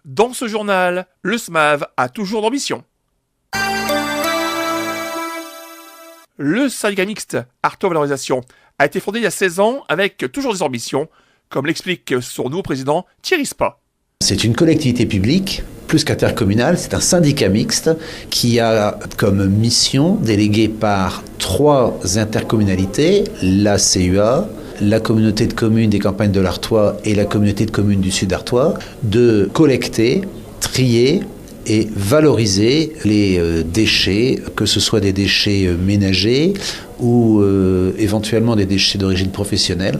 Dans ce journal, le SMAV a toujours d'ambition. Le syndicat mixte Arto Valorisation a été fondé il y a 16 ans avec toujours des ambitions, comme l'explique son nouveau président Thierry Spa. C'est une collectivité publique, plus qu'intercommunale, c'est un syndicat mixte qui a comme mission, déléguée par 3 intercommunalités, la CUA, la communauté de communes des Campagnes de l'Artois et la communauté de communes du Sud Artois, de collecter, trier et valoriser les déchets, que ce soit des déchets ménagers ou éventuellement des déchets d'origine professionnelle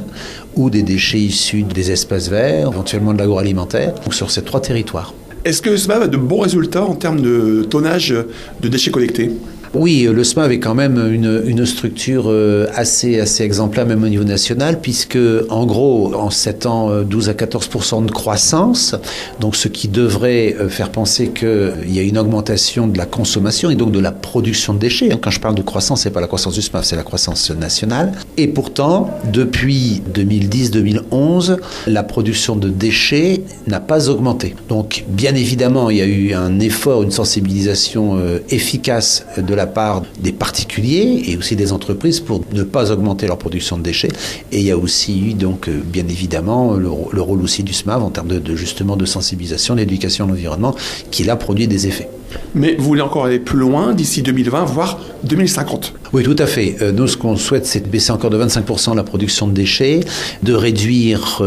ou des déchets issus des espaces verts, éventuellement de l'agroalimentaire, sur ces 3 territoires. Est-ce que le SMAV a de bons résultats en termes de tonnage de déchets collectés ? Oui, le SMAV est quand même une structure assez exemplaire, même au niveau national, puisque en gros, en 7 ans, 12 à 14% de croissance, donc ce qui devrait faire penser qu'il y a une augmentation de la consommation et donc de la production de déchets. Quand je parle de croissance, c'est pas la croissance du SMAV, c'est la croissance nationale. Et pourtant, depuis 2010-2011, la production de déchets n'a pas augmenté. Donc, bien évidemment, il y a eu un effort, une sensibilisation efficace de la part des particuliers et aussi des entreprises pour ne pas augmenter leur production de déchets. Et il y a aussi eu donc bien évidemment le rôle aussi du SMAV en termes justement de sensibilisation, d'éducation à l'environnement qui là produit des effets. Mais vous voulez encore aller plus loin d'ici 2020, voire 2050 ? Oui, tout à fait. Nous, ce qu'on souhaite, c'est de baisser encore de 25% la production de déchets, de réduire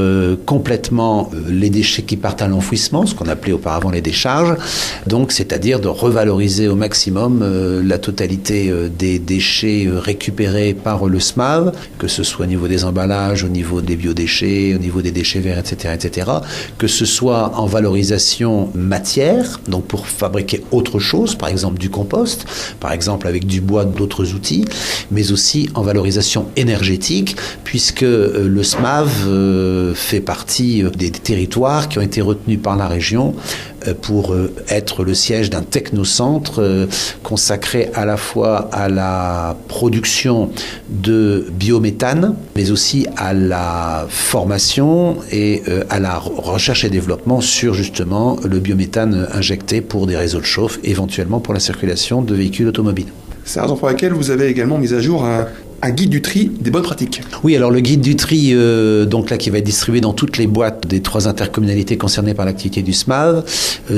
complètement les déchets qui partent à l'enfouissement, ce qu'on appelait auparavant les décharges, donc c'est-à-dire de revaloriser au maximum la totalité des déchets récupérés par le SMAV, que ce soit au niveau des emballages, au niveau des biodéchets, au niveau des déchets verts, etc., que ce soit en valorisation matière, donc pour fabriquer autre chose, par exemple du compost, par exemple avec du bois, d'autres outils, mais aussi en valorisation énergétique, puisque le SMAV fait partie des territoires qui ont été retenus par la région pour être le siège d'un technocentre consacré à la fois à la production de biométhane, mais aussi à la formation et à la recherche et développement sur justement le biométhane injecté pour des réseaux de chauffe, éventuellement pour la circulation de véhicules automobiles. C'est la raison pour laquelle vous avez également mis à jour un guide du tri des bonnes pratiques. Oui, alors le guide du tri, donc là qui va être distribué dans toutes les boîtes des 3 intercommunalités concernées par l'activité du SMAV.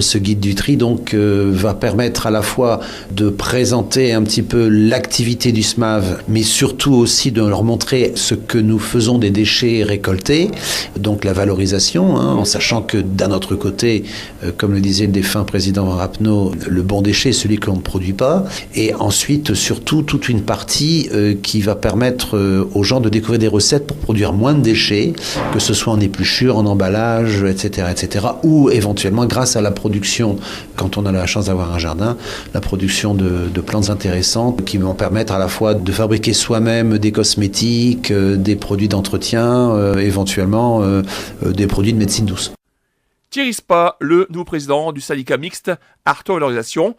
Ce guide du tri donc va permettre à la fois de présenter un petit peu l'activité du SMAV, mais surtout aussi de leur montrer ce que nous faisons des déchets récoltés, donc la valorisation, en sachant que d'un autre côté, comme le disait le défunt président Van Rappeneau, le bon déchet est celui que l'on ne produit pas, et ensuite surtout toute une partie qui va permettre aux gens de découvrir des recettes pour produire moins de déchets, que ce soit en épluchure, en emballage, etc., ou éventuellement grâce à la production, quand on a la chance d'avoir un jardin, la production de plantes intéressantes qui vont permettre à la fois de fabriquer soi-même des cosmétiques, des produits d'entretien, éventuellement des produits de médecine douce. Thierry Spa, le nouveau président du syndicat mixte Arto Valorisation,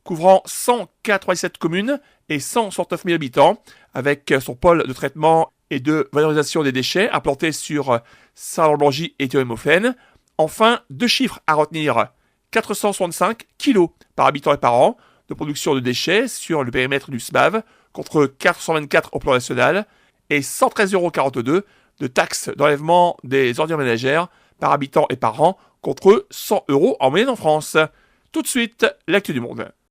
couvrant 197 communes et 169 000 habitants, avec son pôle de traitement et de valorisation des déchets implanté sur Saint-Laurent-Blangy et Thionville-Mauflaine. Enfin, 2 chiffres à retenir. 465 kilos par habitant et par an de production de déchets sur le périmètre du SMAV, contre 424 au plan national, et 113,42 € de taxes d'enlèvement des ordures ménagères par habitant et par an, contre 100 € en moyenne en France. Tout de suite, l'actu du monde.